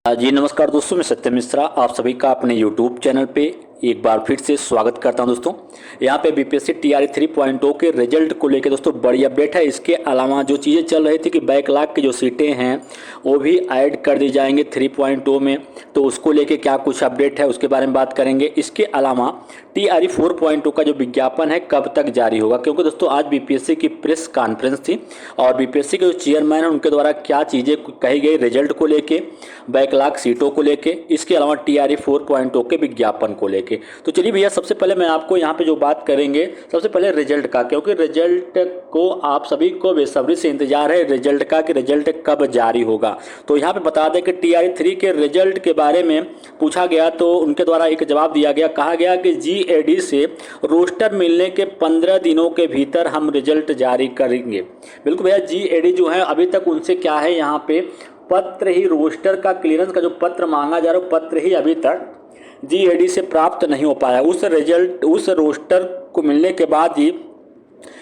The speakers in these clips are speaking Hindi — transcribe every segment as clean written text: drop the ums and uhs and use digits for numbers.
जी नमस्कार दोस्तों, मैं सत्यम मिश्रा आप सभी का अपने YouTube चैनल पे एक बार फिर से स्वागत करता हूं। दोस्तों यहाँ पे बीपीएससी टीआरई 3.0 के रिजल्ट को लेकर दोस्तों बड़ी अपडेट है। इसके अलावा जो चीज़ें चल रही थी कि बैकलॉग की जो सीटें हैं वो भी ऐड कर दी जाएंगे 3.0 में, तो उसको लेके क्या कुछ अपडेट है उसके बारे में बात करेंगे। इसके अलावा टीआरई 4.0 का जो विज्ञापन है कब तक जारी होगा, क्योंकि दोस्तों आज बीपीएससी की प्रेस कॉन्फ्रेंस थी और बीपीएससी के जो चेयरमैन हैं उनके द्वारा क्या चीज़ें कही गई रिजल्ट को लेके, बैकलॉग सीटों को लेके, इसके अलावा टीआरई 4.0 के विज्ञापन को लेके। तो चलिए भैया, सबसे पहले मैं आपको यहाँ पे जो बात करेंगे सबसे पहले रिजल्ट का, क्योंकि रिजल्ट को आप सभी को बेसब्री से इंतजार है रिजल्ट का कि रिजल्ट कब जारी होगा। तो यहाँ पे बता दें कि टीआरई 3 के रिजल्ट के बारे में पूछा गया तो उनके द्वारा एक जवाब दिया गया। कहा गया कि जीएडी से रोस्टर मिलने के 15 दिनों के भीतर हम रिजल्ट जारी करेंगे। बिल्कुल भैया, जीएडी जो है अभी तक उनसे क्या है, यहाँ पे पत्र ही, रोस्टर का क्लियरेंस का जो पत्र मांगा जा रहा है पत्र ही अभी तक जीएडी से प्राप्त नहीं हो पाया। उस रोस्टर को मिलने के बाद ही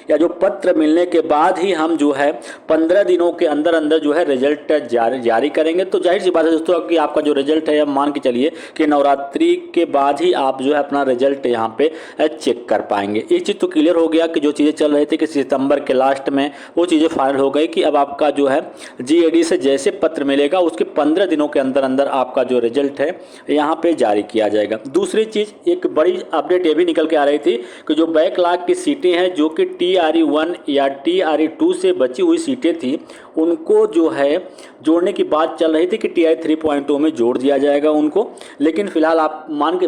या जो पत्र मिलने के बाद ही हम जो है 15 दिनों के अंदर अंदर जो है रिजल्ट जारी करेंगे। तो जाहिर सी बात है दोस्तों कि आपका जो रिजल्ट है, मान के चलिए कि नवरात्रि के बाद ही आप जो है अपना रिजल्ट यहाँ पे चेक कर पाएंगे। एक चीज़ तो क्लियर हो गया कि जो चीज़ें चल रही थी कि सितंबर के लास्ट में वो चीज़ें फाइनल हो गई कि अब आपका जो है जीएडी से जैसे पत्र मिलेगा उसके 15 दिनों के अंदर अंदर आपका जो रिजल्ट है यहाँ पे जारी किया जाएगा। दूसरी चीज़, एक बड़ी अपडेट ये भी निकल के आ रही थी कि जो बैकलॉग की सीटें हैं जो कि टीआरई 1 या टीआरई 2 से बची हुई सीटें थी उनको जो है जोड़ने की बात चल रही थी कि टीआरई 3.0 में जोड़ दिया जाएगा उनको। लेकिन फिलहाल आप मान के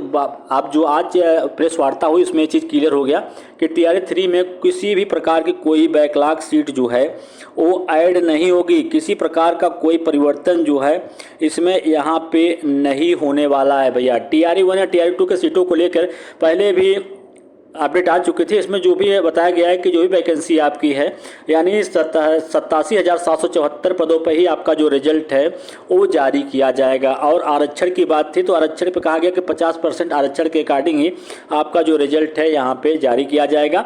आप जो आज प्रेस वार्ता हुई उसमें ये चीज़ क्लियर हो गया कि टीआरई 3 में किसी भी प्रकार की कोई बैकलॉग सीट जो है वो ऐड नहीं होगी। किसी प्रकार का कोई परिवर्तन जो है इसमें यहाँ पे नहीं होने वाला है भैया। टीआरई 1 या टीआरई 2 के सीटों को लेकर पहले भी अपडेट आ चुकी थी। इसमें जो भी बताया गया है कि जो भी वैकेंसी आपकी है यानी 87,774 पदों पर ही आपका जो रिजल्ट है वो जारी किया जाएगा। और आरक्षण की बात थी तो आरक्षण पे कहा गया कि 50% आरक्षण के अकॉर्डिंग ही आपका जो रिजल्ट है यहाँ पे जारी किया जाएगा।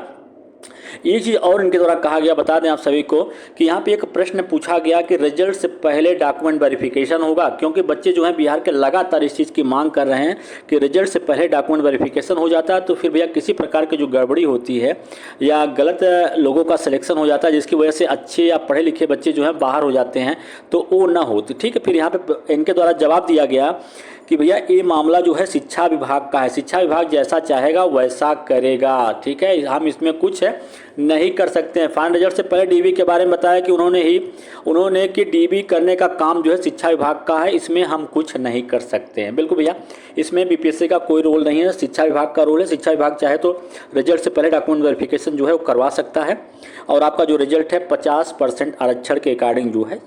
ये चीज़ और इनके द्वारा कहा गया, बता दें आप सभी को कि यहाँ पे एक प्रश्न पूछा गया कि रिजल्ट से पहले डॉक्यूमेंट वेरिफिकेशन होगा, क्योंकि बच्चे जो हैं बिहार के लगातार इस चीज़ की मांग कर रहे हैं कि रिजल्ट से पहले डॉक्यूमेंट वेरिफिकेशन हो जाता है तो फिर भैया किसी प्रकार की जो गड़बड़ी होती है या गलत लोगों का सिलेक्शन हो जाता है जिसकी वजह से अच्छे या पढ़े लिखे बच्चे जो हैं बाहर हो जाते हैं तो वो ना होती। ठीक है, फिर यहाँ पे इनके द्वारा जवाब दिया गया कि भैया ये मामला जो है शिक्षा विभाग का है, शिक्षा विभाग जैसा चाहेगा वैसा करेगा। ठीक है, हम इसमें कुछ है नहीं कर सकते हैं। फाइनल रिजल्ट से पहले डीबी के बारे में बताया कि उन्होंने कि डीबी करने का काम जो है शिक्षा विभाग का है, इसमें हम कुछ नहीं कर सकते हैं। बिल्कुल भैया, इसमें बीपीएससी का कोई रोल नहीं है, शिक्षा विभाग का रोल है। शिक्षा विभाग चाहे तो रिजल्ट से पहले डॉक्यूमेंट वेरिफिकेशन जो है वो करवा सकता है और आपका जो रिजल्ट है 50% आरक्षण के अकॉर्डिंग जो है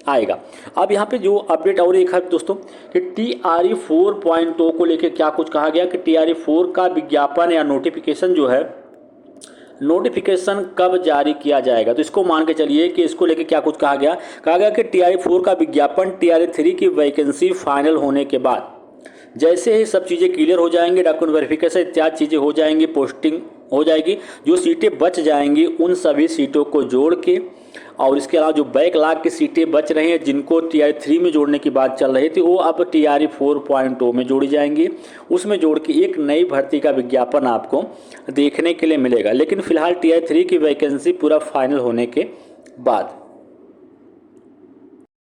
आएगा। अब यहाँ पे जो अपडेट और एक है दोस्तों कि टीआरई 4.0 को लेके क्या कुछ कहा गया कि टीआरई 4 का विज्ञापन या नोटिफिकेशन जो है नोटिफिकेशन कब जारी किया जाएगा। तो इसको मान के चलिए कि इसको लेके क्या कुछ कहा गया कि टीआरई 4 का विज्ञापन टीआरई 3 की वैकेंसी फाइनल होने के बाद जैसे ही सब चीज़ें क्लियर हो जाएंगी, डॉक्यूमेंट वेरिफिकेशन इत्यादि चीज़ें हो जाएंगी, पोस्टिंग हो जाएगी, जो सीटें बच जाएंगी उन सभी सीटों को जोड़ के और इसके अलावा जो बैकलॉग की सीटें बच रही हैं जिनको टीआरई 3 में जोड़ने की बात चल रही थी वो अब टीआरई 4.0 में जोड़ी जाएंगी। उसमें जोड़ के एक नई भर्ती का विज्ञापन आपको देखने के लिए मिलेगा। लेकिन फिलहाल टीआरई 3 की वैकेंसी पूरा फाइनल होने के बाद